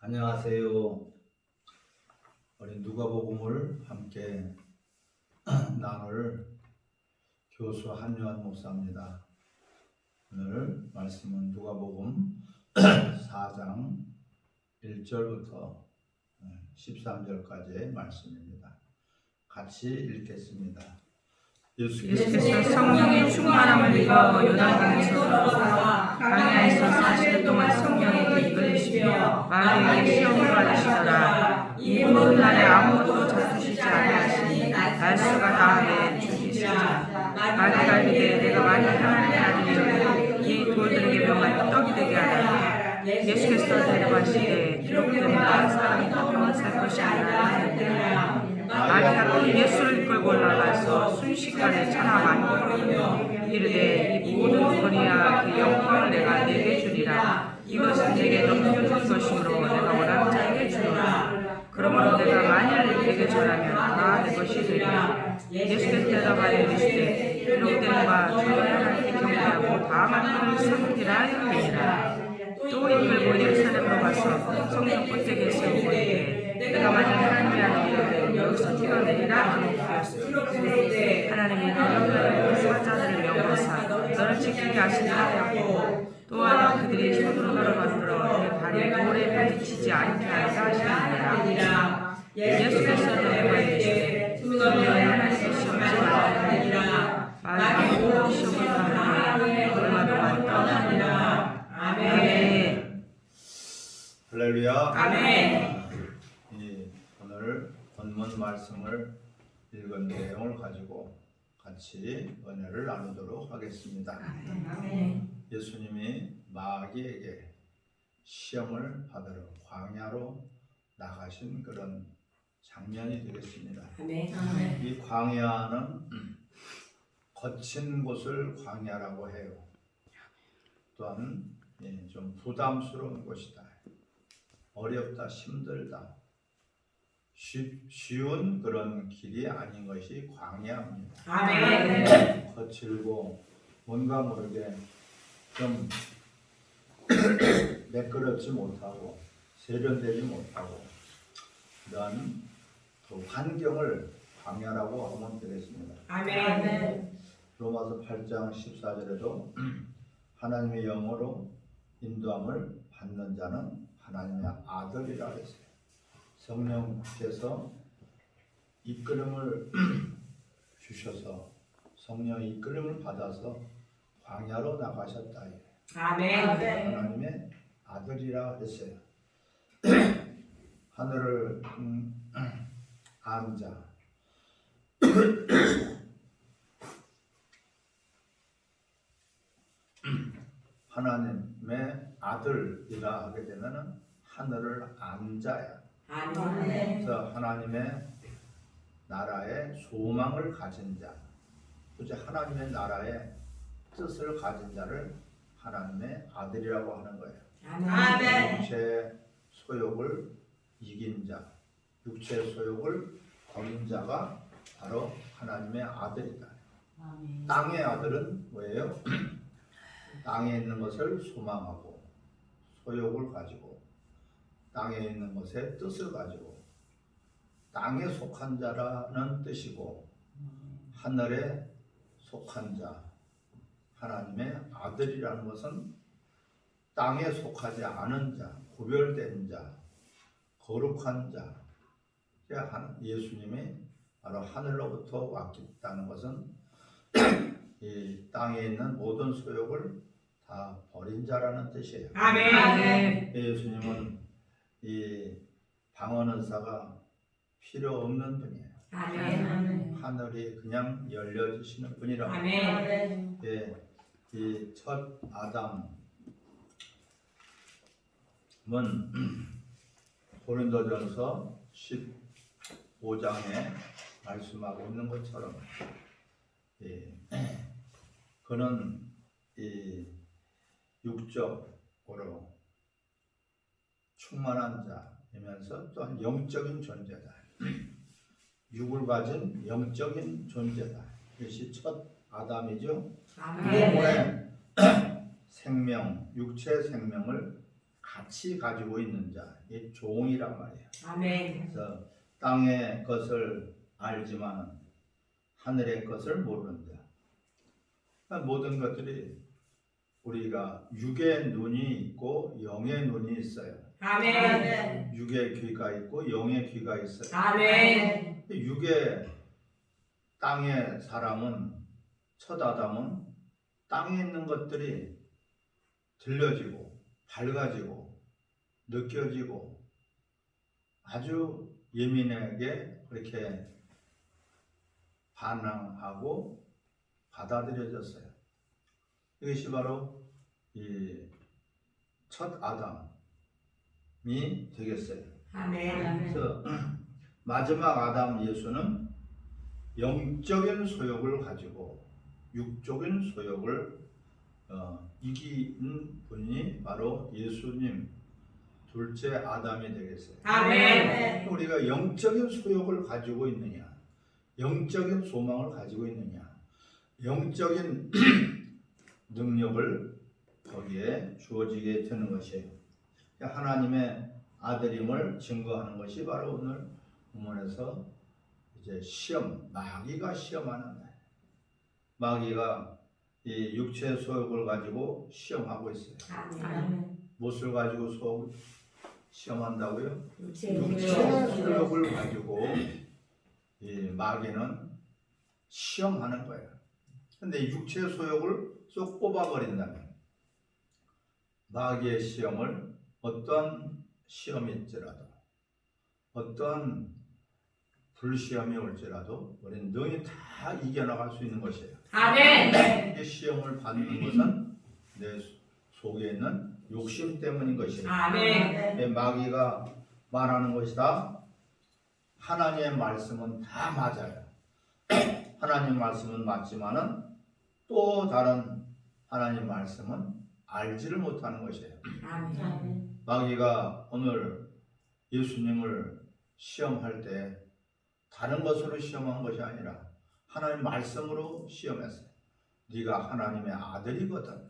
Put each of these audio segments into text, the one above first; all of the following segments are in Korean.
안녕하세요. 우리 누가복음을 함께 나눌 교수 한요한 목사입니다. 오늘 말씀은 누가복음 4장 1절부터 13절까지의 말씀입니다. 같이 읽겠습니다. 예수께서 성령의 충만함을 입어 요단강에서 들어서 광야에서 40일 동안 성령에게 이끌리시며 마귀에게 시험을 받으시더라. 이 모든 날에 아무것도 잡수시지 아니하시니 날수가 다하되 죽이시자. 마귀가 이르되 내가 만일 하나님의 아들이면 이 돌들에게 명하여 떡이 되게 하라. 예수께서 대답하시되 기록된 바 사람이 떡으로만 살 것이 아니라 하느니라. 마귀가 또 예수를 이끌고 올라가서 순식간에 천하 만국을 이르되 이 모든 권위와 그 영광을 내가 네게 주리라. 이것은 내게 넘겨줄 것이므로 내가 원하는 자에게 주노라. 그러므로 내가 만일 내게 전하면 다 내 것이 되리라. 예수께서 대답하여 이르시되 기록된 바 주의 하나님께 경배하고 다 만물을 섬기라 하니라. 또 이끌고 예루살렘으로 가서 성전 꼭대기에 세우고 이르되 내가 만일 하나님의 아들이라면 여기서 뛰어내리라 하는 기였으니 하나님이 너를 사자들을 명하사 너를 지키게 하시니라 하였고 또한 그들이 손으로 너를 만들어 내 발이 돌에 부딪히지 않게 하리라 하시니라. 예수께서 대답하여 이르시되 분명히 하나님의 시험을 받으리라. 마귀가 모든 시험을 받으니 얼마 동안 떠나리라. 아멘. 할렐루야. 아멘. 오늘 본문 말씀을 읽은 내용을 가지고 같이 은혜를 나누도록 하겠습니다. 아멘. 예수님이 마귀에게 시험을 받으러 광야로 나가신 그런 장면이 되겠습니다. 아멘. 이 광야는 거친 곳을 광야라고 해요. 또한 좀 부담스러운 곳이다. 어렵다, 힘들다. 쉬운 그런 길이 아닌 것이 광야입니다. 아멘. 거칠고 뭔가 모르게 좀 매끄럽지 못하고 세련되지 못하고 그런 그 환경을 광야라고 하면 되겠습니다. 아멘. 로마서 8장 14절에도 하나님의 영으로 인도함을 받는 자는 하나님의 아들이라 했어요. 성령께서 이끌음을 주셔서 성령의 이끌음을 받아서 광야로 나가셨다. 아멘. 하나님의 아들이라 했어요. 하늘을 안 자. 하나님의 아들이라 하게 되면은 하늘을 안 자야. 그래서 하나님의 나라의 소망을 가진 자, 이제 하나님의 나라의 뜻을 가진 자를 하나님의 아들이라고 하는 거예요. 아멘. 육체의 소욕을 이긴 자, 육체의 소욕을 버린 자가 바로 하나님의 아들이다. 아멘. 땅의 아들은 뭐예요? 땅에 있는 것을 소망하고 소욕을 가지고 땅에 있는 것의 뜻을 가지고 땅에 속한 자라는 뜻이고 하늘에 속한 자, 하나님의 아들이라는 것은 땅에 속하지 않은 자, 구별된 자, 거룩한 자. 예수님이 바로 하늘로부터 왔다는 것은 이 땅에 있는 모든 소욕을 다 버린 자라는 뜻이에요. 아멘. 예수님은 이 방언 은사가 필요 없는 분이에요. 아멘. 하늘이 그냥 열려지시는 분이라고. 아멘. 이 첫 아담은 고린도전서 15장에 말씀하고 있는 것처럼 그는 이 육적으로 충만한 자이면서 또한 영적인 존재다. 육을 가진 영적인 존재다. 이것이 첫 아담이죠. 아멘. 영혼의 생명, 육체의 생명을 같이 가지고 있는 자, 이 종이란 말이에요. 아멘. 그래서 땅의 것을 알지만 하늘의 것을 모르는 자. 그러니까 모든 것들이 우리가 육의 눈이 있고 영의 눈이 있어요. 아멘. 육의 귀가 있고 영의 귀가 있어요. 아멘. 육의 땅의 사람은 첫 아담은 땅에 있는 것들이 들려지고 밝아지고 느껴지고 아주 예민하게 그렇게 반응하고 받아들여졌어요. 이것이 바로 이 첫 아담이 되겠어요. 아멘. 그래서 마지막 아담 예수는 영적인 소욕을 가지고 육적인 소욕을 이기는 분이 바로 예수님 둘째 아담이 되겠어요. 아멘. 우리가 영적인 소욕을 가지고 있느냐, 영적인 소망을 가지고 있느냐, 영적인 능력을 거기에 주어지게 되는 것이에요. 하나님의 아들임을 증거하는 것이 바로 오늘 본문에서 이제 시험, 마귀가 시험하는 날. 마귀가 이 육체의 소욕을 가지고 시험하고 있어요. 아멘. 무엇을 가지고 시험한다고요? 육체의 육체의 소욕을 가지고 이 마귀는 시험하는 거예요. 근데 육체의 소욕을 쏙 뽑아버린다면 마귀의 시험을 어떤 시험일지라도 어떤 불시험이 올지라도 우리는 능히 다 이겨나갈 수 있는 것이에요. 아멘. 이 시험을 받는 것은 내 속에 있는 욕심 때문인 것이에요. 아멘. 마귀가 말하는 것이다. 하나님의 말씀은 다 맞아요. 하나님 말씀은 맞지만은 또 다른 하나님 말씀은 알지를 못하는 것이에요. 아멘. 마귀가 오늘 예수님을 시험할 때 다른 것으로 시험한 것이 아니라 하나님 말씀으로 시험했어요. 네가 하나님의 아들이거든.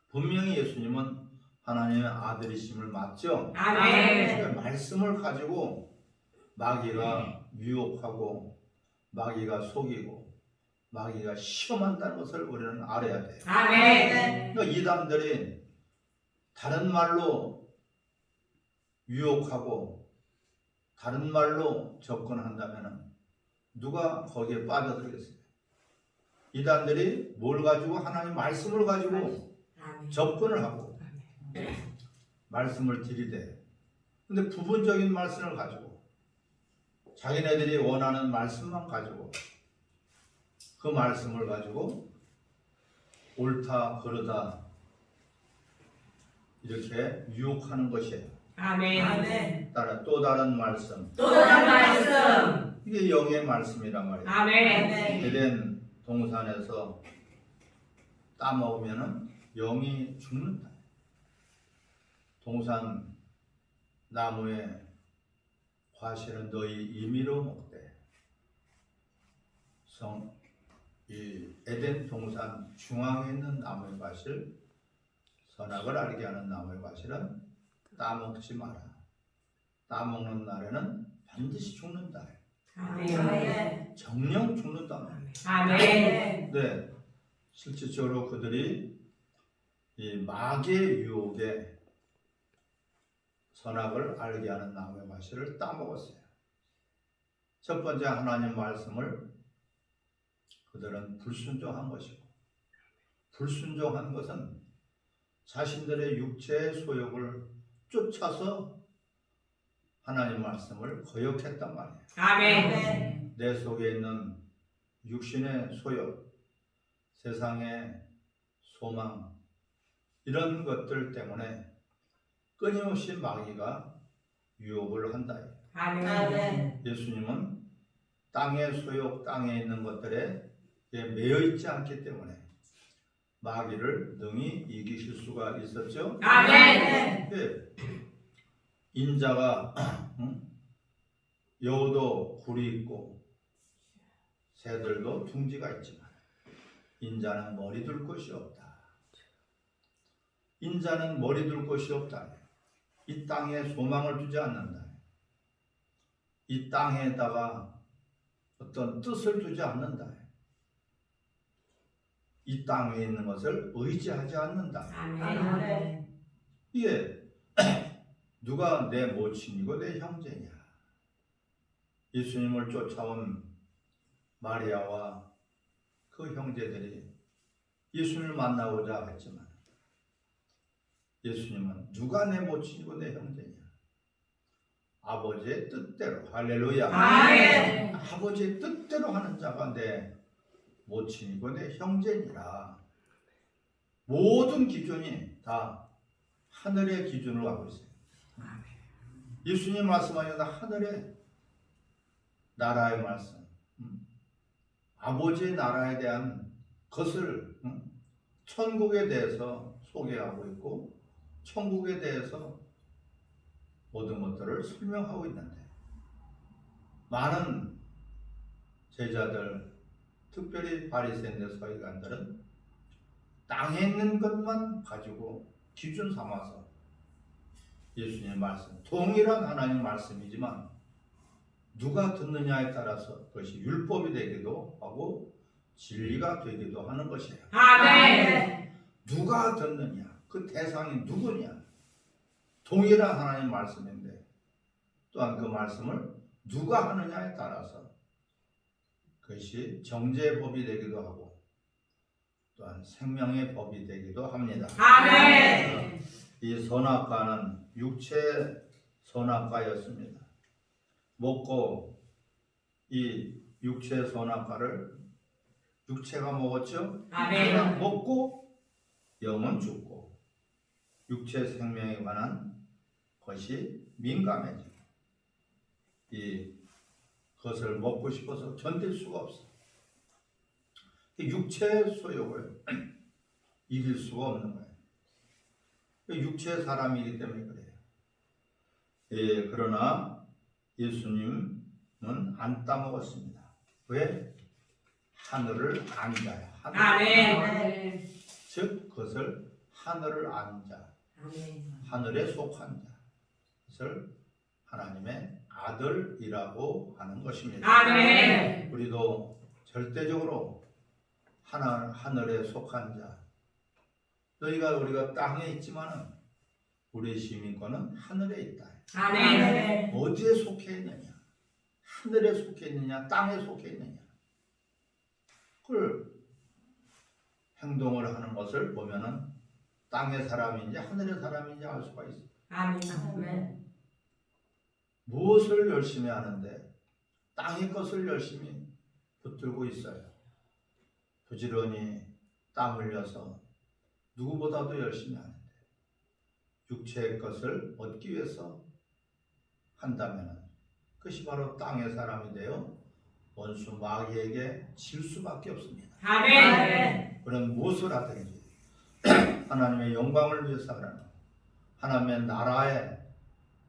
분명히 예수님은 하나님의 아들이심을 맞죠? 아멘. 그러니까 말씀을 가지고 마귀가 유혹하고 마귀가 속이고 마귀가 시험한다는 것을 우리는 알아야 돼요. 아멘. 그러니까 이단들이 다른 말로 유혹하고 다른 말로 접근한다면 누가 거기에 빠져들겠어요? 이단들이 뭘 가지고 하나님 말씀을 가지고 접근을 하고 말씀을 들이대. 근데 부분적인 말씀을 가지고 자기네들이 원하는 말씀만 가지고 그 말씀을 가지고 옳다 그르다 이렇게 유혹하는 것이에요. 아멘. 또 다른 말씀, 또 다른 말씀. 이게 영의 말씀이란 말이에요. 아멘. 에덴 동산에서 따먹으면 영이 죽는다. 동산 나무의 과실은 너희 임의로 먹되 이 에덴 동산 중앙에 있는 나무의 과실, 선악을 알게 하는 나무의 과실은 따먹지 마라. 따먹는 날에는 반드시 죽는다. 아멘. 정령 죽는다. 아멘. 네, 실질적으로 그들이 이 마귀의 유혹에 선악을 알게 하는 나무의 과실을 따먹었어요. 첫 번째 하나님 말씀을 그들은 불순종한 것이고, 불순종한 것은 자신들의 육체의 소욕을 쫓아서 하나님 말씀을 거역했단 말이에요. 아멘. 내 속에 있는 육신의 소욕, 세상의 소망, 이런 것들 때문에 끊임없이 마귀가 유혹을 한다. 아멘. 예수님은 땅의 소욕, 땅에 있는 것들에 매여 있지 않기 때문에 마귀를 능히 이기실 수가 있었죠. 아멘. 네. 인자가 여우도 굴이 있고 새들도 둥지가 있지만 인자는 머리 둘 곳이 없다. 인자는 머리 둘 곳이 없다. 이 땅에 소망을 두지 않는다. 이 땅에다가 어떤 뜻을 두지 않는다. 이 땅에 있는 것을 의지하지 않는다. 아멘. 이게 누가 내 모친이고 내 형제냐? 예수님을 쫓아온 마리아와 그 형제들이 예수님을 만나고자 했지만 예수님은 누가 내 모친이고 내 형제냐? 아버지의 뜻대로, 할렐루야. 아멘. 아버지의 뜻대로 하는 자가 내 모친이고 내 형제니라. 모든 기준이 다 하늘의 기준을 갖고 있어요. 예수님 말씀하셨다 하늘의 나라의 말씀, 아버지의 나라에 대한 것을 천국에 대해서 소개하고 있고 천국에 대해서 모든 것들을 설명하고 있는데 많은 제자들, 특별히 바리새인들, 서기관들은 땅에 있는 것만 가지고 기준 삼아서 예수님의 말씀, 동일한 하나님 말씀이지만 누가 듣느냐에 따라서 그것이 율법이 되기도 하고 진리가 되기도 하는 것이에요. 아멘. 누가 듣느냐, 그 대상이 누구냐, 동일한 하나님 말씀인데 또한 그 말씀을 누가 하느냐에 따라서 그것이 정죄의 법이 되기도 하고 또한 생명의 법이 되기도 합니다. 아멘. 이 선악과는 육체 선악과였습니다. 먹고 이 육체 선악과를 육체가 먹었죠. 아멘. 먹고 영은 죽고 육체 생명에 관한 것이 민감해지고 이 그것을 먹고 싶어서 견딜 수가 없어. 육체의 소욕을 이길 수가 없는 거예요. 육체의 사람이기 때문에 그래요. 예, 그러나 예수님은 안 따먹었습니다. 왜? 하늘을 안자요. 아멘. 즉 그것을 하늘을 안 자, 하늘에 속한 자, 그것을 하나님의 아들이라고 하는 것입니다. 아멘. 우리도 절대적으로 하늘에 속한 자, 우리가 땅에 있지만은 우리 시민권은 하늘에 있다. 아멘. 어디에 속해 있느냐? 하늘에 속해 있느냐? 땅에 속해 있느냐? 그걸 행동을 하는 것을 보면은 땅의 사람인지 하늘의 사람인지 알 수가 있어. 아멘. 무엇을 열심히 하는데 땅의 것을 열심히 붙들고 있어요. 부지런히 땀 흘려서 누구보다도 열심히 하는데 육체의 것을 얻기 위해서 한다면 그것이 바로 땅의 사람이 되어 원수 마귀에게 질 수밖에 없습니다. 아멘. 그런 무엇을 하든지 하나님의 영광을 위해서 하라는 하나님의 나라에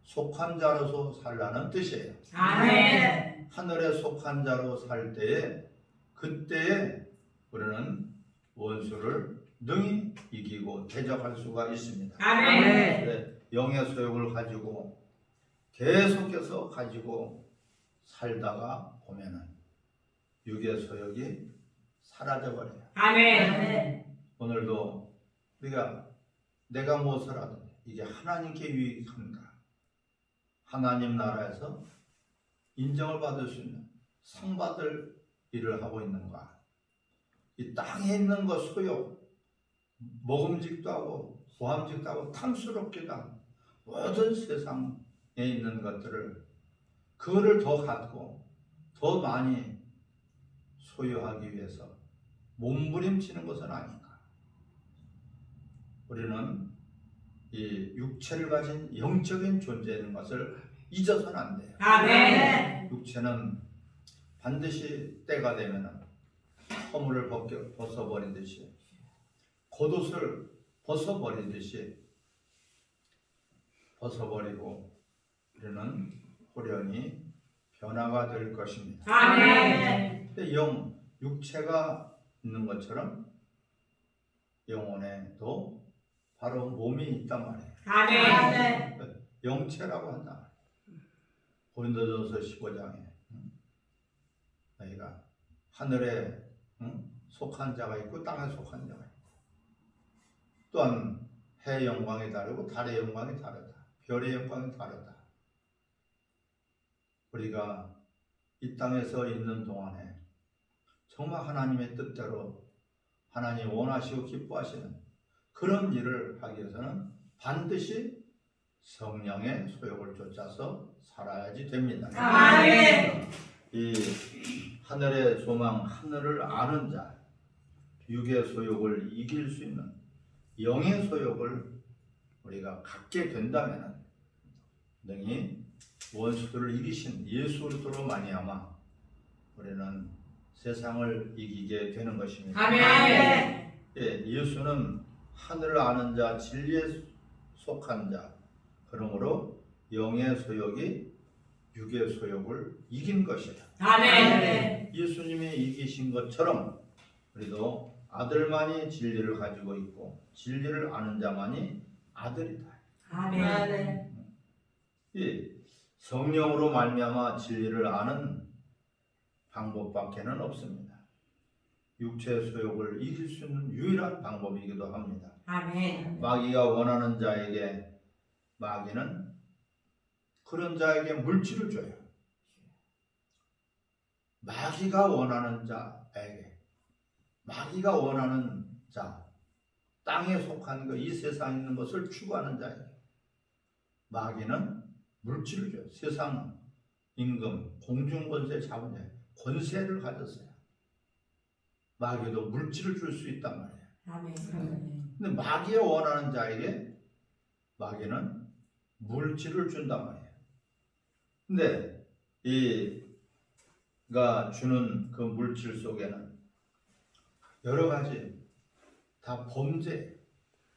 속한 자로서 살라는 뜻이에요. 아멘. 하늘에 속한 자로 살 때에 그때에 우리는 원수를 능히 이기고 대적할 수가 있습니다. 아멘. 네, 영의 소욕을 가지고 계속해서 가지고 살다가 보면은 육의 소욕이 사라져 버려요. 아멘. 오늘도 우리가 내가 무엇을 하든 이게 하나님께 유익한가, 하나님 나라에서 인정을 받을 수 있는 상 받을 일을 하고 있는가, 이 땅에 있는 것 소욕, 먹음직도 하고 보함직도 하고 탐스럽기도 하고 모든 세상에 있는 것들을 그거를 더 갖고 더 많이 소유하기 위해서 몸부림치는 것은 아닌가. 우리는 이 육체를 가진 영적인 존재인 것을 잊어서는 안 돼요. 아멘. 육체는 반드시 때가 되면 허물을 벗어버리듯이 겉옷을 벗어버리듯이 벗어버리고 우리는 호련히 변화가 될 것입니다. 아멘. 근데 육체가 있는 것처럼 영혼에도 바로 몸이 있단 말이에요. 아멘. 영체라고 한다. 고린도전서 15장에 너희가 하늘에 속한 자가 있고 땅에 속한 자가 있고, 또한 해의 영광이 다르고 달의 영광이 다르다. 별의 영광이 다르다. 우리가 이 땅에서 있는 동안에 정말 하나님의 뜻대로 하나님 원하시고 기뻐하시는 그런 일을 하기 위해서는 반드시 성령의 소욕을 쫓아서 살아야지 됩니다. 아멘. 이 하늘의 소망, 하늘을 아는 자, 육의 소욕을 이길 수 있는 영의 소욕을 우리가 갖게 된다면 능히 원수들을 이기신 예수 그리스도로 말미암아 우리는 세상을 이기게 되는 것입니다. 아멘. 예, 예수는 하늘을 아는 자, 진리에 속한 자, 그러므로 영의 소욕이 육의 소욕을 이긴 것이다. 아멘. 예수님이 이기신 것처럼 우리도 아들만이 진리를 가지고 있고 진리를 아는 자만이 아들이다. 아멘. 이 성령으로 말미암아 진리를 아는 방법밖에는 없습니다. 육체의 소욕을 이길 수 있는 유일한 방법이기도 합니다. 아멘. 마귀가 원하는 자에게 마귀는 그런 자에게 물질을 줘요. 마귀가 원하는 자에게, 마귀가 원하는 자, 땅에 속한 것, 이 세상에 있는 것을 추구하는 자에게 마귀는 물질을 줘요. 세상 임금, 공중권세 잡은 자, 권세를 가졌어요. 마귀도 물질을 줄 수 있단 말이에요. 아멘. 근데 마귀가 원하는 자에게 마귀는 물질을 준단 말이에요. 근데 이가 주는 그 물질 속에는 여러 가지 다 범죄,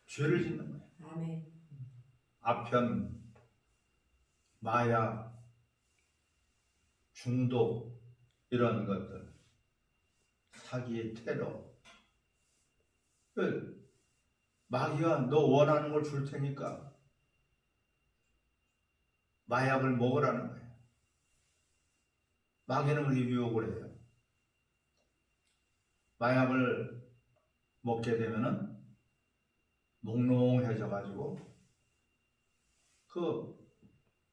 죄를 짓는 거예요. 아멘. 아편, 마약, 중독 이런 것들, 사기, 테러. 마귀가 너 원하는 걸 줄 테니까 마약을 먹으라는 거예요. 마귀는 그렇게 유혹을 해요. 마약을 먹게 되면은 몽롱해져 가지고 그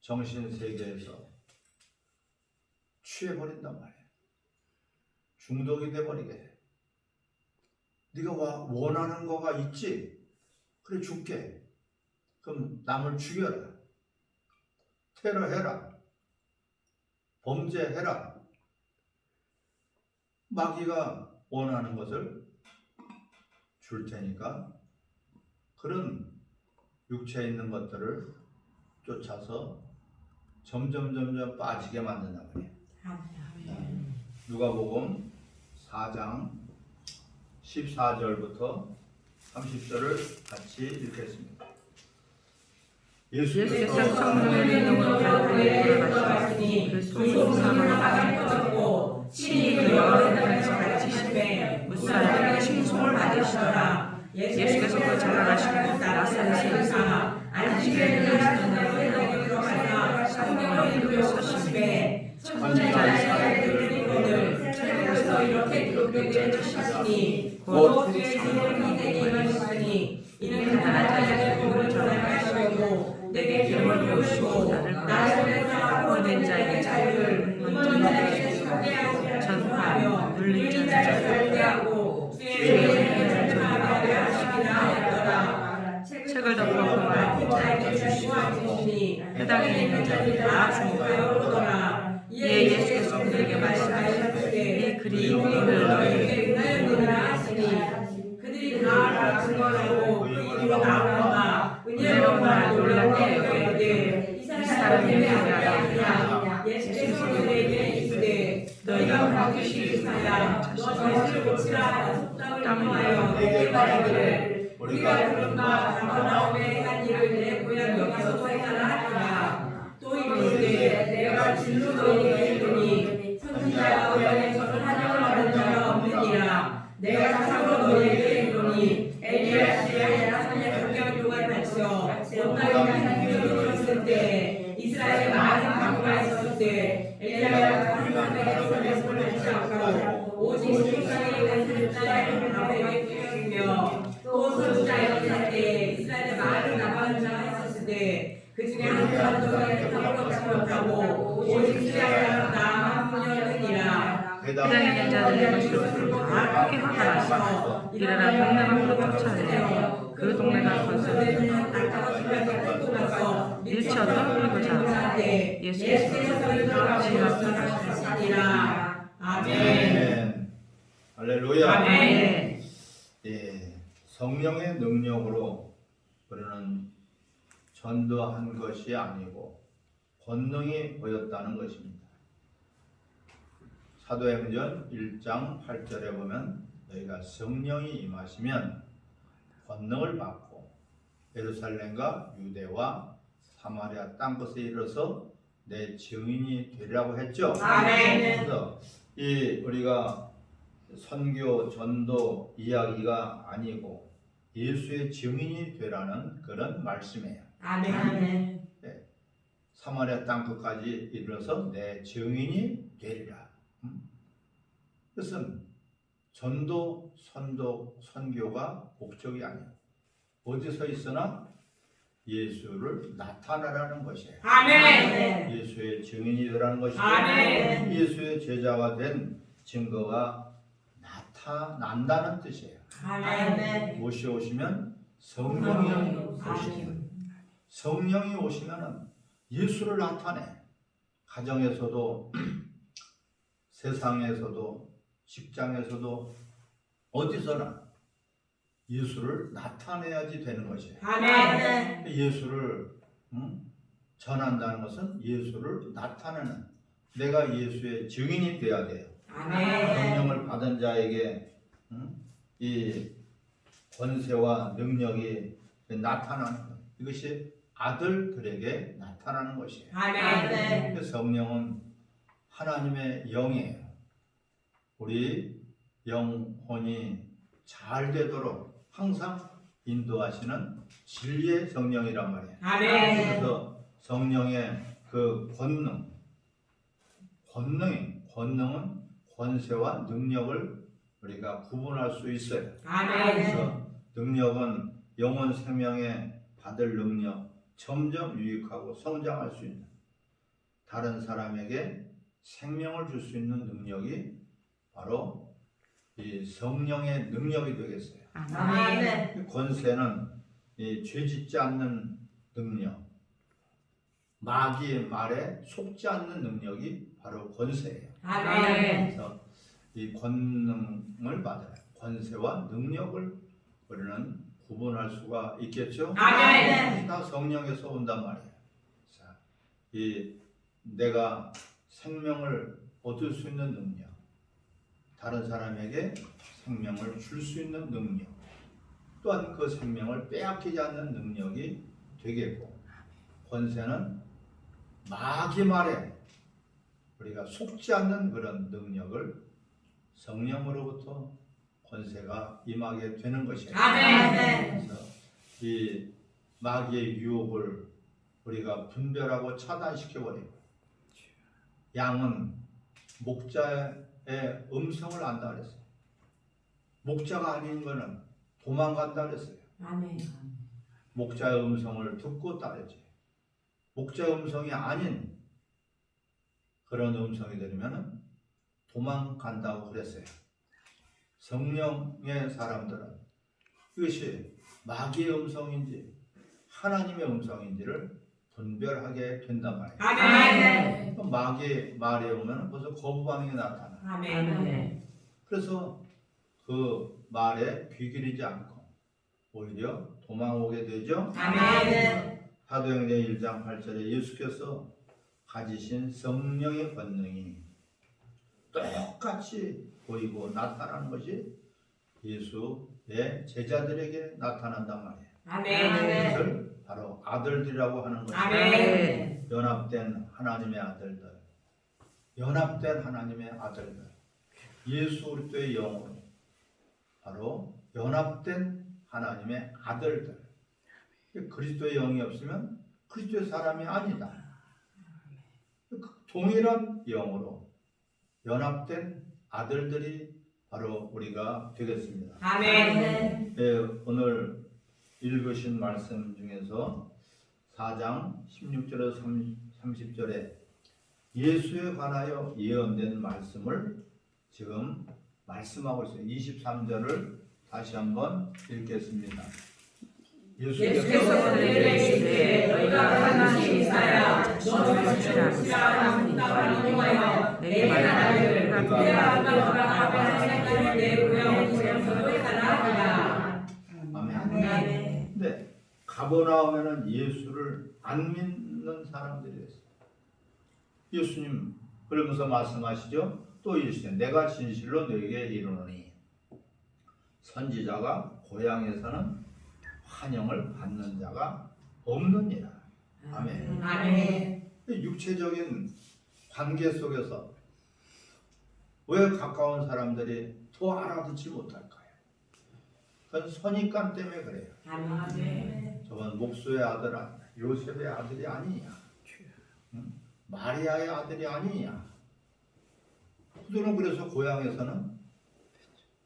정신 세계에서 취해버린단 말이에요. 중독이 돼버리게 해. 네가 원하는 거가 있지? 그래 줄게. 그럼 남을 죽여라. 테러해라. 범죄해라. 마귀가 원하는 것을 줄 테니까 그런 육체에 있는 것들을 쫓아서 점점 빠지게 만든단 말이에요. 누가복음 4장 14절부터 30절을 같이 읽겠습니다. 예수께서 성령의 이름으로 갈릴리에 돌아가시니 그 소문사로 땅에 퍼졌고 친히 그 여러 데에서 가르치시되 무사람에게 칭송을 받으시더라. 예수께서 그 자라나시고 나사렛에 이사 안식일에 계시던 날에 들어가사 성령을 이루어 서시되 선지자의 사도들을 책에서 이렇게 기록되게 찾으시니 곧 그의 기름이 내게 임하셨으니 이는 가난한 자에게 복음을 전하게 하시고 내게 기름을 부으시고 나를 보내사 된 자에게 자유를 문전자에게 소개하고 전파하며 눌린 자를 살게하고 죄인을 전하게 하시기나 하였더라. 책을 덮어 그 말한 자에게 주시니 해당에 있는 자들이 다 주목하였더라. 이에 예수께서 그들에게 말씀하시되 이 글이 오늘 너희에게 은혜였느니라 하시니 그들이 다 증언하고 그 이름으로 나오다가 은혜로운 말 놀랍게 여기되 이 사람이 누구냐. 예수께서 그들에게 이르되 너희가 반드시 이사야 너 자신을 고치라 속담을 하여 내게 말하기를 우리가 그런가 가버나움에 행한 일을 내 고향 여기서도 행하라 하니라. 또 이르되 내가 진로 너희에게 이르니 선지자가 고향에서는 환영을 받은 자가 없느니라. 내가 참으로 너희에게 이르니 엘리야 시리아의 나사렛 국경이 주시며 온 땅이 흔들어 졌을 때 이스라엘의 많은 강구가 있었을 때 엘리야가 하나님의 손을 잡지 않고 오직 십자가의 것을 짜야 바로에 뛰어주며 또 선지자의 때 이스라엘의 많은 나가는 자가 있었을 때 그 중에 한 사람도 타고롭지 못하고 오직 십자가의 나만 뿐이었느니라. 회당에 있는 자들의 것을 부르고 다 크게 화가 나서 이르라 동네가 그로 쫓아내요. 그 동네가 건설되고 일치 얻어 자라. 예수께서 이들과 지었으니라. 아멘. 할렐루야. 아멘. 예, 성령의 능력으로 우리는 전도한 것이 아니고 권능이 보였다는 것입니다. 사도행전 1장 8절에 보면 너희가 성령이 임하시면 권능을 받고 예루살렘과 유대와 사마리아 땅끝에 이르러서 내 증인이 되리라고 했죠. 아멘. 그래서 이 우리가 선교 전도 이야기가 아니고 예수의 증인이 되라는 그런 말씀이에요. 아멘. 사마리아 땅끝까지 이르러서 내 증인이 되리라. 그것은 전도, 선교가 목적이 아니에요. 어디서 있으나 예수를 나타내라는 것이에요. 아멘. 예수의 증인이 되라는 것이고 아멘. 예수의 제자가 된 증거가 나타난다는 뜻이에요. 아멘. 무엇이 오시면 성령이 오시면 성령이 오시면 예수를 나타내. 가정에서도 세상에서도 직장에서도 어디서나 예수를 나타내야지 되는 것이에요. 아멘. 예수를 전한다는 것은 예수를 나타내는, 내가 예수의 증인이 되어야 돼요. 아멘. 성령을 받은 자에게 이 권세와 능력이 나타나는 것, 이것이 아들들에게 나타나는 것이에요. 아멘. 성령은 하나님의 영이에요. 우리 영혼이 잘 되도록 항상 인도하시는 진리의 성령이란 말이에요. 아멘. 그래서 성령의 그 권능은 권세와 능력을 우리가 구분할 수 있어요. 아멘. 그래서 능력은 영혼 생명에 받을 능력, 점점 유익하고 성장할 수 있는, 다른 사람에게 생명을 줄 수 있는 능력이 바로 이 성령의 능력이 되겠어요. 아멘. 권세는 이 죄짓지 않는 능력, 마귀의 말에 속지 않는 능력이 바로 권세예요. 아멘. 그래서 이 권능을 받아요. 권세와 능력을 우리는 구분할 수가 있겠죠. 아멘. 다 성령에서 온단 말이에요. 자, 이 내가 생명을 얻을 수 있는 능력, 다른 사람에게 생명을 줄 수 있는 능력, 또한 그 생명을 빼앗기지 않는 능력이 되겠고, 권세는 마귀 말에 우리가 속지 않는 그런 능력을 성령으로부터 권세가 임하게 되는 것이에요. 아멘. 그래서 이 마귀의 유혹을 우리가 분별하고 차단시켜 버리고, 양은 목자의 음성을 안다 그랬어요. 목자가 아닌 거는 도망간다 그랬어요. 아멘. 목자의 음성을 듣고 따르지. 목자의 음성이 아닌 그런 음성이 들으면 도망간다고 그랬어요. 성령의 사람들은 이것이 마귀의 음성인지 하나님의 음성인지를 분별하게 된단 말이에요. 아멘. 마귀의 말에 오면 벌써 거부 반응이 나타나. 아멘. 그래서 그 말에 귀 기르지 않고 오히려 도망오게 되죠. 아멘. 사도행전 1장 8절에 예수께서 가지신 성령의 권능이 똑같이 보이고 나타나는 것이 예수의 제자들에게 나타난단 말이에요. 아멘. 그것을 바로 아들들이라고 하는 것이에요. 아멘. 연합된 하나님의 아들들, 연합된 하나님의 아들들, 예수 그리스도의 영으로 바로 연합된 하나님의 아들들. 그리스도의 영이 없으면 그리스도의 사람이 아니다. 동일한 영으로 연합된 아들들이 바로 우리가 되겠습니다. 아멘. 예, 오늘 읽으신 말씀 중에서 4장 16절에서 30절에 예수에 관하여 예언된 말씀을 지금 말씀하고 있어요. 23절을 다시 한번 읽겠습니다. 예수께서 내게 이르시되 너희가 하나님 이사야 너는 주시라 하나님과 인용하여 내게 말하기를 내가 아까 앞에 하나님을 내 구원으로 하라. 아멘. 근데 가버나움에는 예수를 안 믿는 사람들이 있어요. 예수님 그러면서 말씀하시죠. 또 이르시되 내가 진실로 너에게 이르노니 선지자가 고향에서는 환영을 받는 자가 없느니라. 아멘. 아멘. 육체적인 관계 속에서 왜 가까운 사람들이 더 알아듣지 못할까요? 그건 선입관 때문에 그래요. 아멘. 저건 목수의 아들 아니냐, 요셉의 아들이 아니냐, 마리아의 아들이 아니냐. 그들은 그래서 고향에서는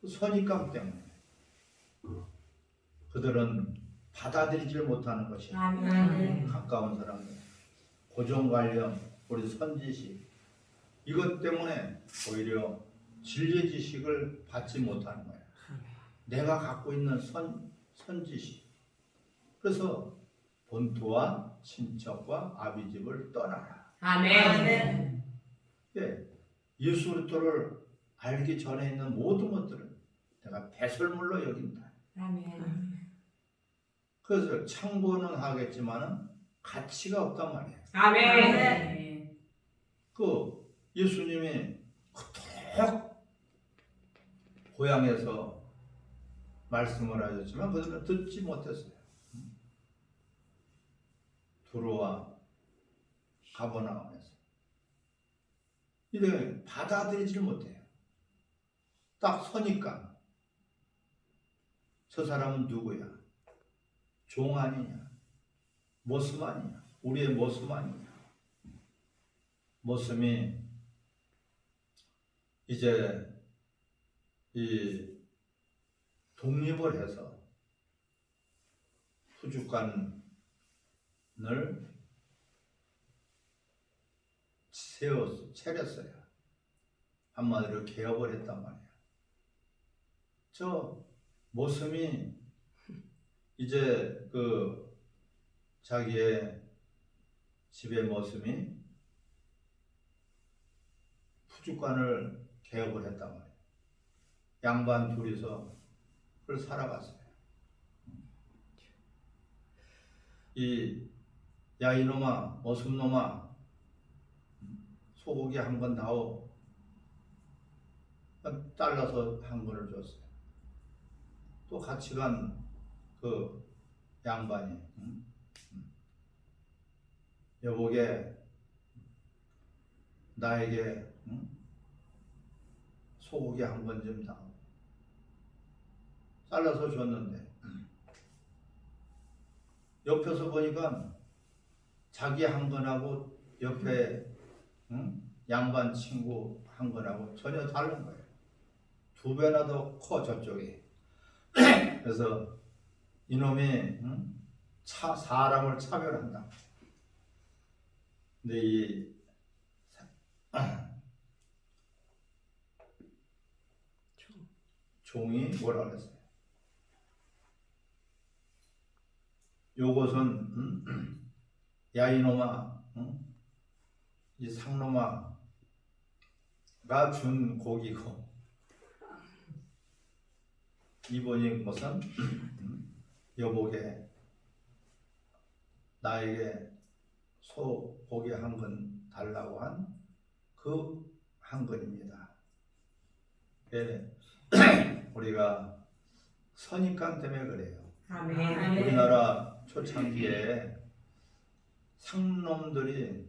선입관 때문에 그들은 받아들이질 못하는 것이야. 아멘. 가까운 사람들, 고정관념, 우리 선지식 이것 때문에 오히려 진리 지식을 받지 못하는 거야. 내가 갖고 있는 선지식. 그래서 본토와 친척과 아비집을 떠나라. 아멘. 예, 예수 그리스도를 알기 전에 있는 모든 것들은 내가 배설물로 여긴다. 아멘. 그래서 창고는 하겠지만은 가치가 없단 말이에요. 아멘. 그 예수님이 그토록 고향에서 말씀을 하셨지만 그들은 듣지 못했어요. 두로와 가버나움에서 이래 받아들이질 못해요. 딱 서니까 저 사람은 누구야? 종 아니냐? 모습 아니냐? 우리의 모습 아니냐? 모습이 이제 이 독립을 해서 후주관을 차렸어요. 한마디로 개업을 했단 말이에요. 저 모습이 이제 그 자기의 집의 모습이 푸주관을 개업을 했단 말이에요. 양반 둘이서 그걸 살아갔어요. 야 이놈아, 머슴놈아, 소고기 한 건 다오. 잘라서 한 건을 줬어요. 또 같이 간 그 양반이 여보게 나에게 소고기 한 건 좀 다 잘라서 줬는데 옆에서 보니까 자기 한 건하고 옆에 양반 친구 한 건하고 전혀 다른 거예요. 2배나 더 커 저쪽이. 그래서 이놈이 사람을 차별한다. 근데 이 종이 뭐라 그랬어요? 요것은 야 이놈아, 이 상놈아가 준 고기고 이번이 것은 여보게 나에게 소 고기 한 건 달라고 한 그 한 건입니다. 예, 우리가 선입관 때문에 그래요. 아멘. 우리나라 초창기에 상놈들이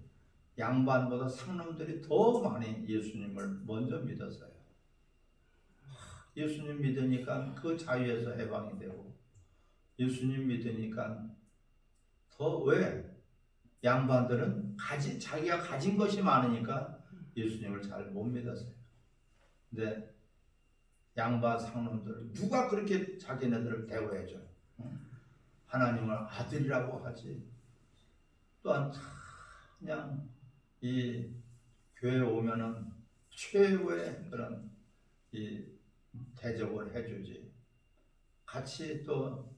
양반보다 상놈들이 더 많이 예수님을 먼저 믿었어요. 예수님 믿으니까 그 자유에서 해방이 되고 예수님 믿으니까 더 왜? 양반들은 자기가 가진 것이 많으니까 예수님을 잘 못 믿었어요. 근데 양반 상놈들 누가 그렇게 자기네들을 대우해줘요? 하나님을 아들이라고 하지. 또한 그냥 이 교회 오면은 최고의 그런 이 대접을 해주지. 같이 또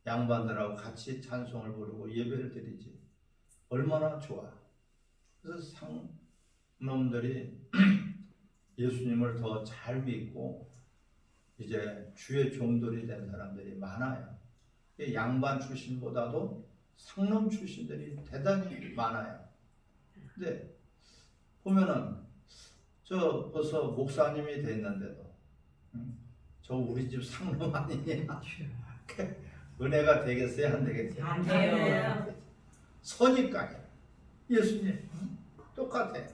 양반들하고 같이 찬송을 부르고 예배를 드리지. 얼마나 좋아. 그래서 상놈들이 예수님을 더 잘 믿고 이제 주의 종들이 된 사람들이 많아요. 양반 출신보다도 상놈 출신들이 대단히 많아요. 근데 보면은 저 벌써 목사님이 됐는데도 저 우리 집 상놈 아니냐? 은혜가 되겠어요? 안 되겠어요? 안 돼요. 선입관이야. 예수님 똑같아.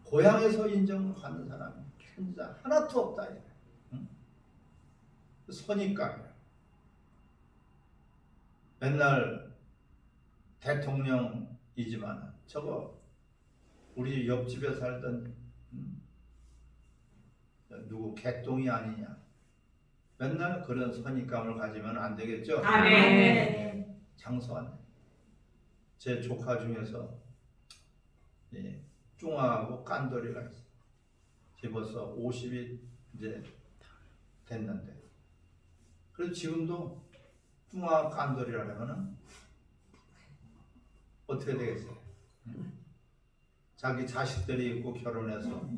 고향에서 인정받는 사람이 진짜 하나도 없다. 선입관이야. 맨날 대통령이지만 저거 우리 옆집에 살던 누구 개똥이 아니냐. 맨날 그런 선입감을 가지면 안 되겠죠. 아멘. 장수하네. 제 조카 중에서 뚱하고 깐돌이가 있어. 집어서 50이 이제 됐는데, 그래서 지금도 뚱하고 깐돌이라면은 어떻게 되겠어요? 자기 자식들이 있고 결혼해서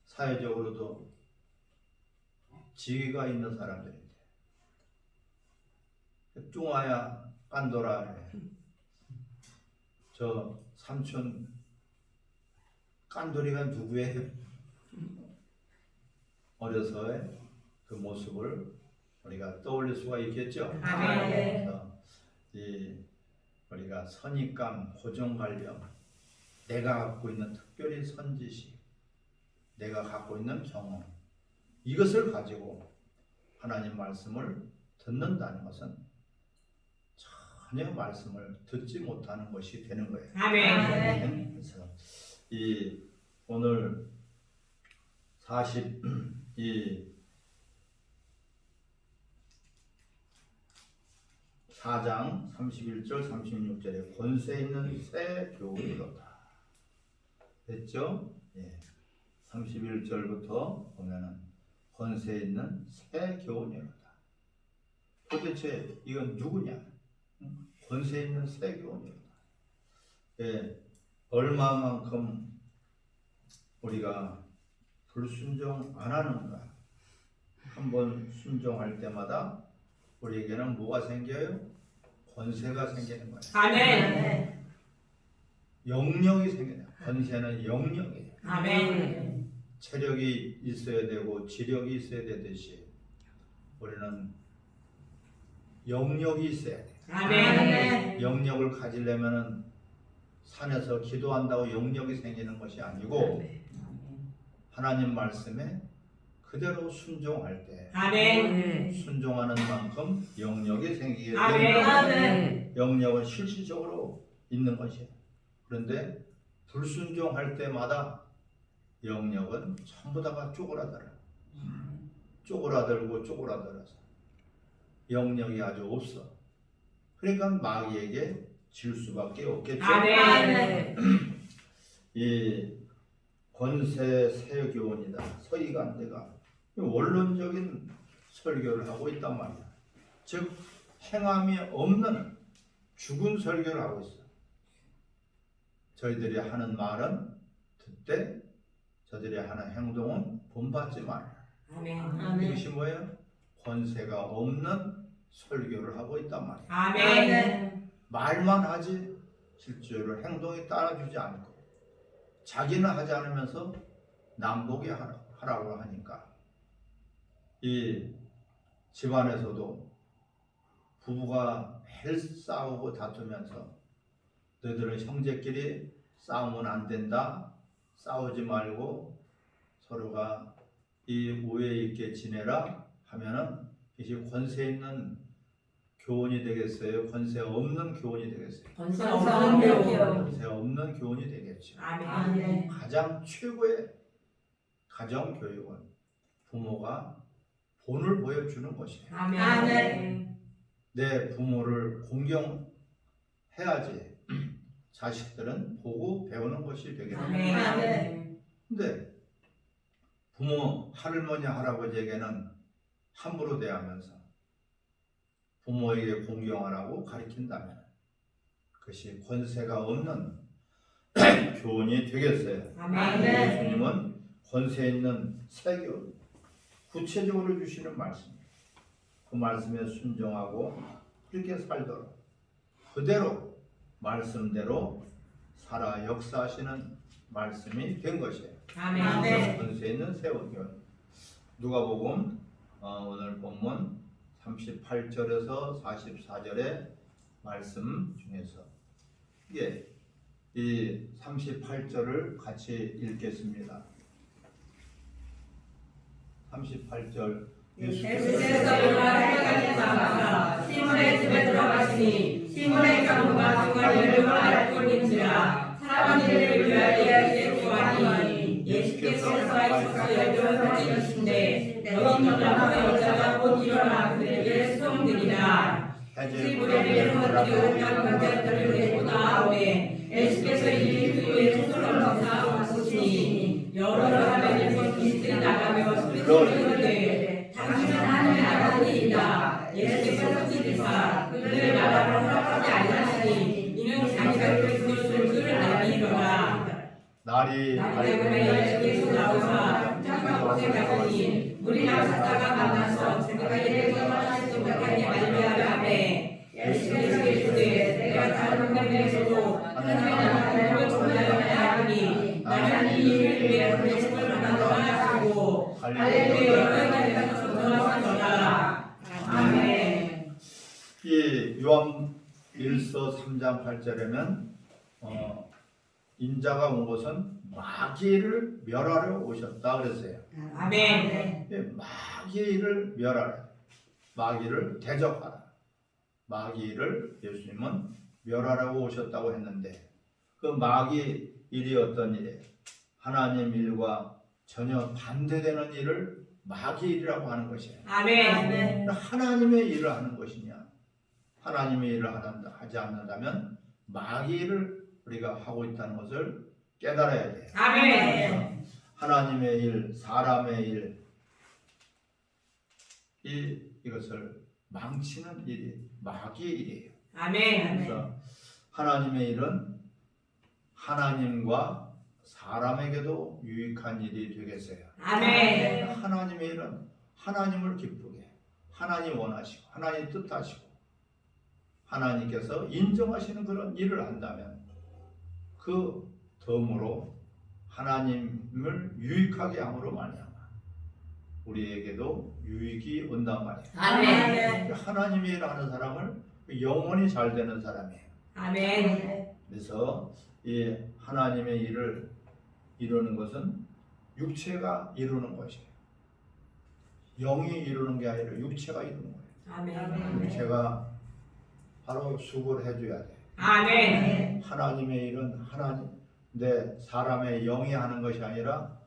사회적으로도 지위가 있는 사람들인데 뚱아야 깐돌아. 저 삼촌 깐돌이가 누구예요? 어려서의 그 모습을 우리가 떠올릴 수가 있겠죠. 아멘. 그래서 우리가 선입감, 고정관념, 내가 갖고 있는 특별히 선지식, 내가 갖고 있는 경험, 이것을 가지고 하나님 말씀을 듣는다는 것은 전혀 말씀을 듣지 못하는 것이 되는 거예요. 아멘. 그래서 오늘 4장 31절 36절에 권세 있는 새 교훈이로다 됐죠? 31절부터 보면은 권세 있는 새 교훈이로다. 도대체 이건 누구냐? 권세 있는 새 교훈이로다. 얼마만큼 우리가 불순종 안 하는가? 한번 순종할 때마다 우리에게는 뭐가 생겨요? 권세가 생기는 거예요. 아멘. 영역이 생겨요. 권세는 영역이에요. 아멘. 체력이 있어야 되고 지력이 있어야 되듯이 우리는 영역이 있어야 돼요. 아멘. 영역을 가지려면은 산에서 기도한다고 영역이 생기는 것이 아니고 하나님 말씀에 그대로 순종할 때 아멘. 순종하는 만큼 영역이 생기게 아멘. 됩니다. 아멘. 영역은 실질적으로 있는 것이에요. 그런데 불순종할 때마다 영역은 전부 다가 쪼그라들어요. 쪼그라들고 쪼그라들어서 영역이 아주 없어. 그러니까 마귀에게 질 수밖에 없겠죠. 아멘. 이 권세 새 교훈이다. 서기관대가 원론적인 설교를 하고 있단 말이야. 즉 행함이 없는 죽은 설교를 하고 있어. 저희들이 하는 말은 듣되 저들이 하는 행동은 본받지 말라. 아멘. 이것이 뭐예요? 권세가 없는 설교를 하고 있단 말이야. 아멘. 말만 하지 실제로 행동이 따라주지 않고 자기는 하지 않으면서 남보게 하라고 하니까 이 집안에서도 부부가 매일 싸우고 다투면서 너희들은 형제끼리 싸우면 안 된다. 싸우지 말고 서로가 이 우애 있게 지내라 하면은 이제 권세 있는 교훈이 되겠어요? 권세 없는 교훈이 되겠어요? 권세 없는 교훈. 권세 없는 교훈이 되겠죠. 아멘. 가장 최고의 가정 교육은 부모가 본을 보여주는 것이에요. 아멘. 내 부모를 공경해야지 자식들은 보고 배우는 것이 되겠죠. 아멘. 근데 부모, 할머니, 할아버지에게는 함부로 대하면서 부모에게 공경하라고 가르친다면 그것이 권세가 없는 교훈이 되겠어요. 아멘. 예수님은 권세 있는 새 교훈, 구체적으로 주시는 말씀입니다. 그 말씀에 순종하고 그렇게 살도록 그대로 말씀대로 살아 역사하시는 말씀이 된 것이에요. 아멘. 권세 있는 새 교훈. 누가복음 오늘 본문 38절에서 44절의 말씀 중에서 이 38절을 같이 읽겠습니다. 38절 예수께서 요나를 해가지고 나가사 시몬의 집에 들어가시니 시몬의 경부가 중간 열림을 앓고 있는지라 사람은 이를 위하여 이제 구하니 예수께서 살아있어서 열림을 던지시는데 여기 놀라고 여자가 곧 일어나 그에게 수동들이라 이 무렵에 그들이 온갖 문제들을 데리고 나오매 예수께서 이그 위에 손을 넣사 보시니 여러 하나님의 귀신들이 나가며 소리치는데 당신은 하나님의 아들이다. 예수께서 찌르사 그들의 나라를 허락하지 아니하시니 이는 자기가 그것을 그를 알리로라. 날이 때문에 예수께서 나오사 장막 곳에 가더니 우리가 찾다가 만나서 자기가 이를 떠나시지 못하게 알리하려 하매 예수께서 이르시되 내가 다른 곳에서도 하나님의 나라를 전하여야 하니 나는 이 일을 위해 그리스도를 만나노라 하시고 할렐루야 너희가 전하시노라. 아멘. 이 요한 1서 3장 8절에는 인자가 온 것은 마귀를 멸하러 오셨다 그랬어요. 아멘. 마귀를 멸하라, 마귀를 대적하라. 마귀를 예수님은 멸하라고 오셨다고 했는데 그 마귀 일이 어떤 일이에요? 하나님 일과 전혀 반대되는 일을 마귀 일이라고 하는 것이에요. 아멘. 하나님의 일을 하는 것이냐? 하나님의 일을 하지 않는다면 마귀 일을 우리가 하고 있다는 것을 깨달아야 돼요. 아멘. 하나님의 일, 사람의 일, 이것을 망치는 일이 마귀의 일이에요. 아멘. 그래서 하나님의 일은 하나님과 사람에게도 유익한 일이 되겠어요. 아멘. 하나님의 일은 하나님을 기쁘게, 하나님 원하시고, 하나님 뜻하시고, 하나님께서 인정하시는 그런 일을 한다면 그 덤으로 하나님을 유익하게 함으로 말미암아 우리에게도 유익이 온단 말이에요. 아멘. 하나님의 일을 하는 사람을 영원히 잘 되는 사람이에요. 아멘. 그래서 이 하나님의 일을 이루는 것은 육체가 이루는 것이에요. 영이 이루는 게 아니라 육체가 이루는 거예요. 아멘. 육체가 바로 수고를 해줘야 돼. 아멘. 하나님의 일은 내 사람의 영이 하는 것이 아니라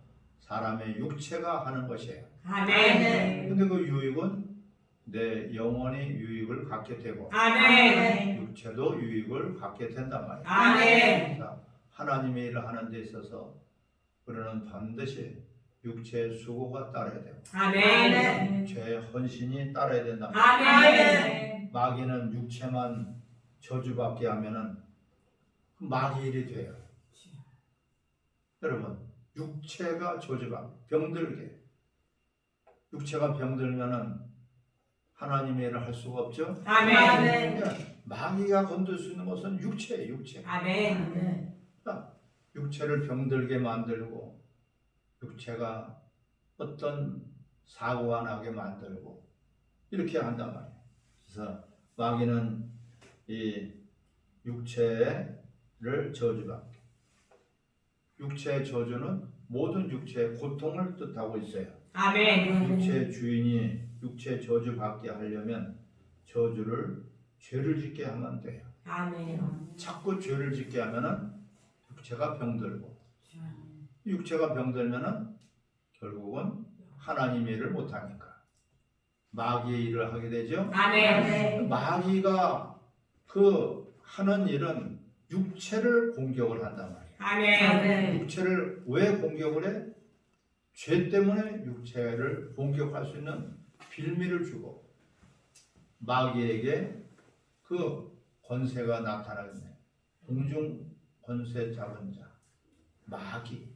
사람의 육체가 하는 것이에요. 아멘. 근데 그 유익은 내 영혼이 유익을 갖게 되고 아멘. 육체도 유익을 갖게 된단 말이에요. 아멘. 그래서 하나님의 일을 하는 데 있어서 우리는 반드시 육체의 수고가 따라야 되고 아멘. 육체의 헌신이 따라야 된단 말이에요. 아멘. 마귀는 육체만 저주받게 하면은 마귀 일이 돼요. 여러분, 육체가 저주받, 병들게. 육체가 병들면은 하나님의 일을 할 수가 없죠. 아멘. 그러니까 마귀가 건들 수 있는 것은 육체예요, 육체. 아멘. 육체를 병들게 만들고 육체가 어떤 사고가 나게 만들고 이렇게 한단 말이에요. 그래서 마귀는 이 육체를 저주받게. 육체의 저주는 모든 육체의 고통을 뜻하고 있어요. 아멘. 육체의 주인이 육체 저주받게 하려면 저주를 죄를 짓게 하면 안 돼요. 아멘. 자꾸 죄를 짓게 하면은 육체가 병들고, 육체가 병들면은 결국은 하나님의 일을 못하니까 마귀의 일을 하게 되죠. 아멘. 마귀가 그 하는 일은 육체를 공격을 한단 말이에요. 아멘. 육체를 왜 공격을 해? 죄 때문에 육체를 공격할 수 있는 빌미를 주고 마귀에게 그 권세가 나타나겠네. 공중 권세 잡은 자, 마귀,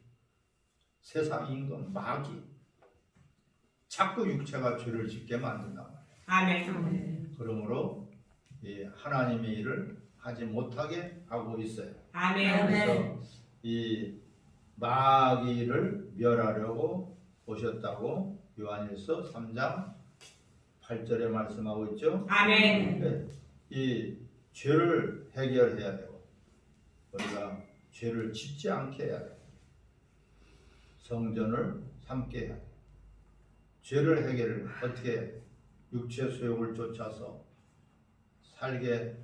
세상 임금 마귀, 자꾸 육체가 죄를 짓게 만든다. 아멘. 그러므로 이 하나님의 일을 하지 못하게 하고 있어요. 아멘. 그래서 이 마귀를 멸하려고 오셨다고 요한일서 3장 8절에 말씀하고 있죠. 아멘. 네. 이 죄를 해결해야 되고 우리가 죄를 짓지 않게 해야 돼요. 성전을 삼게 해야 돼요. 죄를 해결을 어떻게 해야 돼요? 육체 소욕을 쫓아서 살게,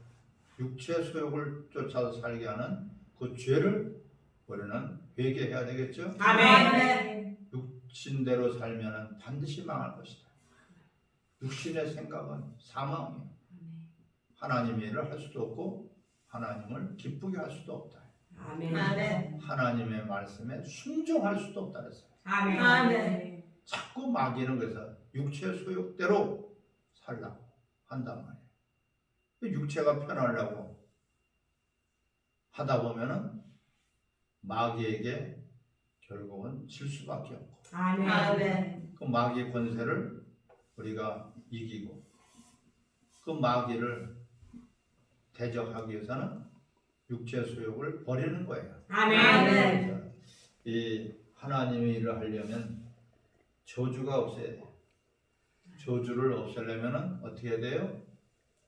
육체 소욕을 쫓아서 살게 하는 그 죄를 우리는 회개해야 되겠죠? 아멘. 육신대로 살면은 반드시 망할 것이다. 육신의 생각은 사망이에요. 하나님의 일을 할 수도 없고 하나님을 기쁘게 할 수도 없다. 아멘. 하나님의 말씀에 순종할 수도 없다 그랬어요. 아멘. 자꾸 마귀는 그래서 육체 소욕대로 살라고 한단 말이에요. 육체가 편하려고 하다 보면은 마귀에게 결국은 질 수밖에 없고 아멘. 그 마귀의 권세를 우리가 이기고 그 마귀를 대적하기 위해서는 육체 소욕을 버리는 거예요. 아멘. 그래서 이 하나님의 일을 하려면 저주가 없어야 돼요. 저주를 없애려면 어떻게 해야 돼요?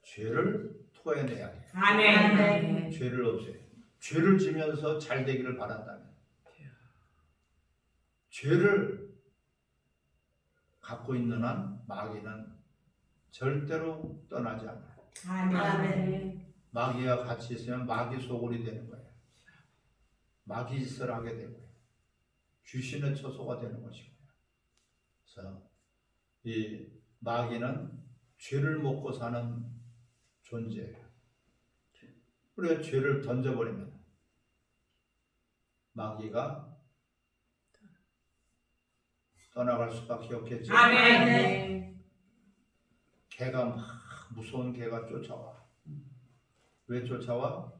죄를 토해내야 돼요. 아멘. 죄를 없애요. 죄를 지면서 잘 되기를 바란다면 죄를 갖고 있는 한 마귀는 절대로 떠나지 않아요. 아멘. 마귀와 같이 있으면 마귀 소굴이 되는 거예요. 마귀 짓을 하게 되고요. 귀신의 처소가 되는 것이고요. 그래서 이 마귀는 죄를 먹고 사는 존재예요. 우리가 죄를 던져버리면 마귀가 떠나갈 수밖에 없겠죠. 아멘. 개가 막 무서운 개가 쫓아와. 왜 쫓아와?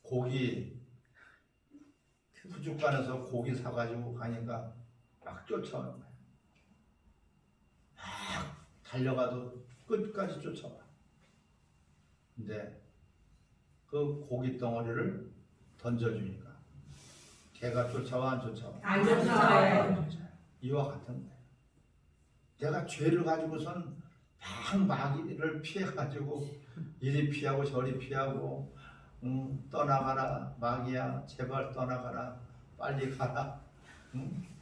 고기 푸죽간에서 고기 사가지고 가니까 막 쫓아오는 거야. 막 달려가도 끝까지 쫓아와. 근데 그 고기 덩어리를 던져주니까 개가 쫓아와 안 쫓아와? 안 쫓아와요. 이와 같은 거예요. 내가 죄를 가지고선 막 마귀를 피해가지고 이리 피하고 저리 피하고 떠나가라 마귀야 제발 떠나가라 빨리 가라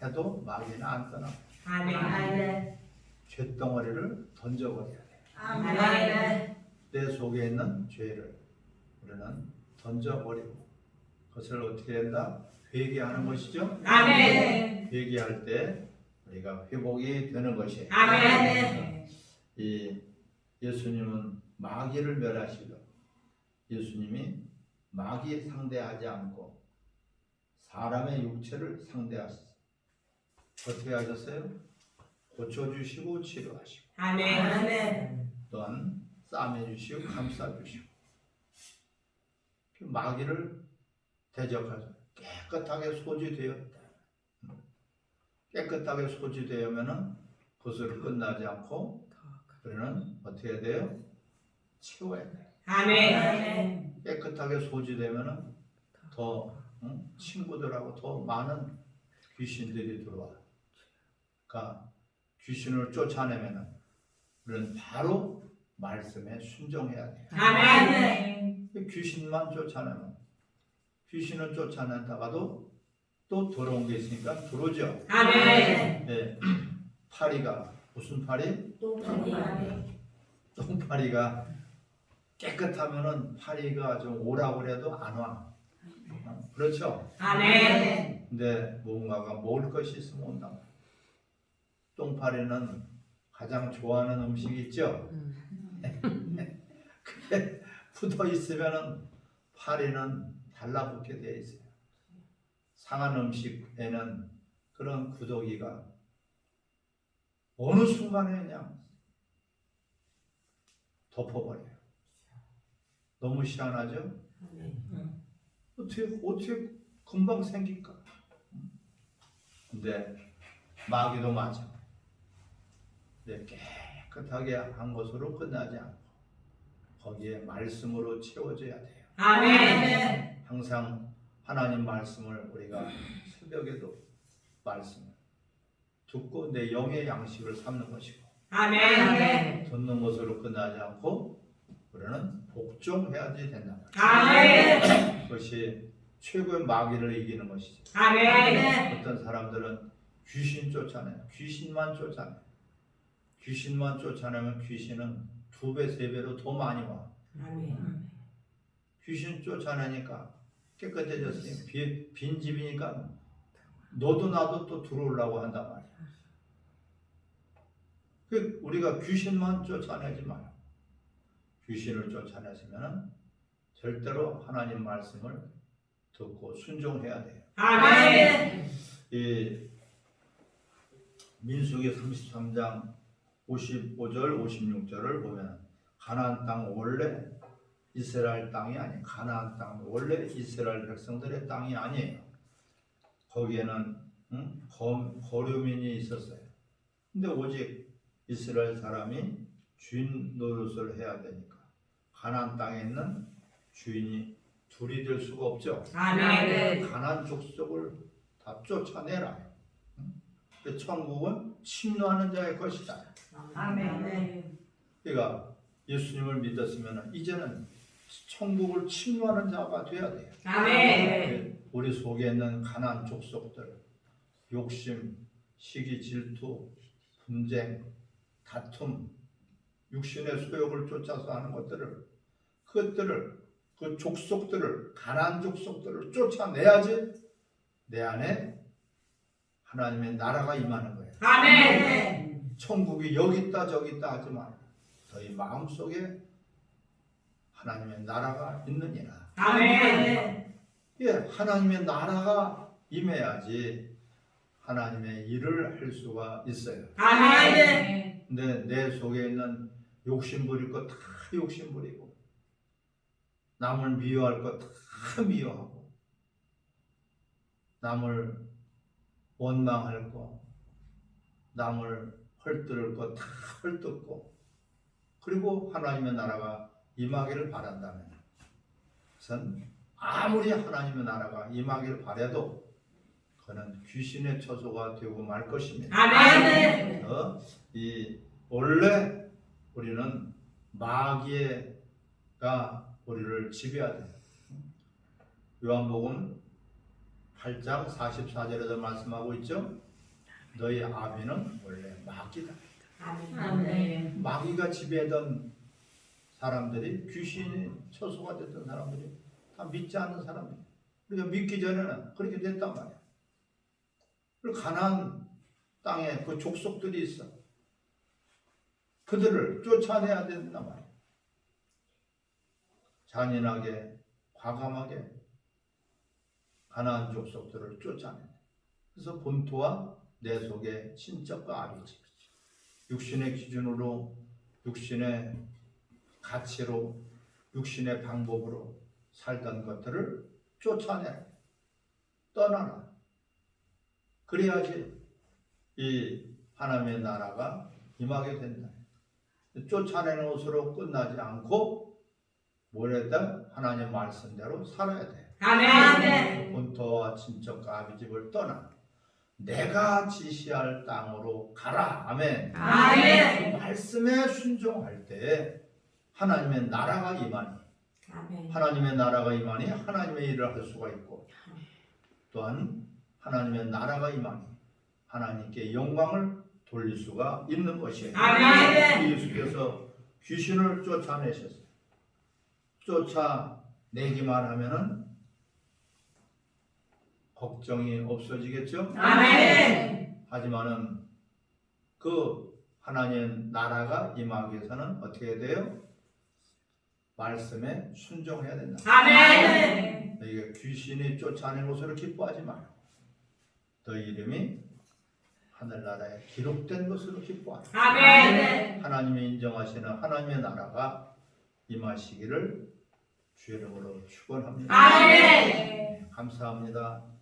해도 마귀는 안 떠나. 아멘. 죄덩어리를 던져버려야 돼. 아멘. 내 속에 있는 죄를 우리는 던져버리고 그것을 어떻게 한다? 회개하는 것이죠. 아멘. 회개할 때 우리가 회복이 되는 것이에요. 아멘. 이 예수님은 마귀를 멸하시고 예수님이 마귀 상대하지 않고 사람의 육체를 상대하셨어요. 어떻게 하셨어요? 고쳐주시고 치료하시고 아멘. 또한 싸매주시고 감싸주시고 마귀를 대적하죠. 깨끗하게 소지되었다. 깨끗하게 소지되면은 그것을 끝나지 않고 우리는 어떻게 해야 돼요? 채워야 돼요. 아멘. 깨끗하게 소지되면은 더 친구들하고 더 많은 귀신들이 들어와. 그러니까 귀신을 쫓아내면은 우리는 바로 말씀에 순종해야 돼요. 아멘. 귀신만 쫓아내면 귀신을 쫓아낸다가도 또 들어온 게 있으니까 들어오죠. 아멘. 네. 파리가 무슨 파리? 똥파리가 깨끗하면은 파리가 좀 오라고 그래도 안 와. 그렇죠? 아멘. 근데 뭔가가 먹을 것이 있으면 온단 말이야. 똥파리는 가장 좋아하는 음식이 있죠? 그게 붙어 있으면은 파리는 달라붙게 되어 있어요. 상한 음식에는 그런 구더기가 어느 순간에 그냥 덮어버려요. 너무 희한하죠? 어떻게 금방 생길까? 근데 마귀도 마찬가지. 근데 깨끗하게 한 것으로 끝나지 않고 거기에 말씀으로 채워져야 돼요. 아멘. 항상 하나님 말씀을 우리가 새벽에도 말씀을 듣고 내 영의 양식을 삼는 것이고 아멘. 듣는 것으로 끝나지 않고 우리는 복종해야지 된다. 아멘. 그것이 최고의 마귀를 이기는 것이죠. 아멘. 어떤 사람들은 귀신 쫓아내요. 귀신만 쫓아내요. 귀신만 쫓아내면 귀신은 2배, 3배로 더 많이 와. 아멘. 귀신 쫓아내니까 깨끗해졌으니 빈 집이니까 너도 나도 또 들어오려고 한단 말이야. 우리가 귀신만 쫓아내지 마요. 귀신을 쫓아내시면 절대로 하나님 말씀을 듣고 순종해야 돼요. 아멘. 이 민수기 33장 55절 56절을 보면 가나안 땅 원래 이스라엘 땅이 아니에요. 가나안 땅 원래 이스라엘 백성들의 땅이 아니에요. 거기에는 거류민이 있었어요. 근데 오직 이스라엘 사람이 주인 노릇을 해야 되니까 가나안 땅에 있는 주인이 둘이 될 수가 없죠. 아멘. 가나안 족속을 다 쫓아내라. 천국은 침노하는 자의 것이다. 아멘. 그러니까 예수님을 믿었으면 이제는 천국을 침노하는 자가 돼야 돼요. 아멘. 우리 속에 있는 가나안 족속들, 욕심, 시기, 질투, 분쟁, 다툼, 육신의 소욕을 쫓아서 하는 그것들을 그 족속들을 가나안 족속들을 쫓아내야지 내 안에 하나님의 나라가 임하는 거예요. 아멘. 천국이 여기 있다 저기 있다 하지 말고 너희 마음속에 하나님의 나라가 있느니라. 아멘. 예, 하나님의 나라가 임해야지 하나님의 일을 할 수가 있어요. 아멘. 근데 내 속에 있는 욕심 부릴 거 다 욕심 부리고 남을 미워할 거 다 미워하고 남을 원망할 거 남을 헐뜯을 거 다 헐뜯고 그리고 하나님의 나라가 임하기를 바란다면 그것은 아무리 하나님의 나라가 임하기를 바라도 그는 귀신의 처소가 되고 말 것입니다. 아멘. 원래 우리는 마귀가 우리를 지배해야 돼요. 요한복음 8장 44절에도 말씀하고 있죠. 너희 아비는 원래 마귀다. 아멘. 마귀가 지배하던 사람들이 귀신의 처소가 됐던 사람들이 다 믿지 않는 사람들. 우리가 믿기 전에는 그렇게 됐단 말이야. 그리고 가나안 땅에 그 족속들이 있어. 그들을 쫓아내야 된단 말이야. 잔인하게 과감하게 가나안 족속들을 쫓아내. 그래서 본토와 내 속의 친척과 아비집, 육신의 기준으로, 육신의 가치로, 육신의 방법으로 살던 것들을 쫓아내. 떠나라. 그래야지 이 하나님의 나라가 임하게 된다. 쫓아내는 것으로 끝나지 않고 뭐랬다? 하나님의 말씀대로 살아야 돼. 아멘. 본토와 친척과 아비집을 떠나 내가 지시할 땅으로 가라. 아멘. 아멘. 그 말씀에 순종할 때 하나님의 나라가 임하니 아멘. 하나님의 나라가 임하니 하나님의 일을 할 수가 있고 또한 하나님의 나라가 임하니 하나님께 영광을 돌릴 수가 있는 것이에요. 아멘. 예수께서 귀신을 쫓아내셨어요. 쫓아내기만 하면은 걱정이 없어지겠죠? 아멘. 하지만은 그 하나님 나라가 임하기 위해서는 어떻게 돼요? 말씀에 순종해야 된다. 아멘. 너희가 귀신이 쫓아낸 것으로 기뻐하지 마라. 너희 이름이 하늘나라에 기록된 것으로 기뻐하라. 아멘. 하나님이 인정하시는 하나님의 나라가 임하시기를 주의 이름으로 축원합니다. 아멘. 감사합니다.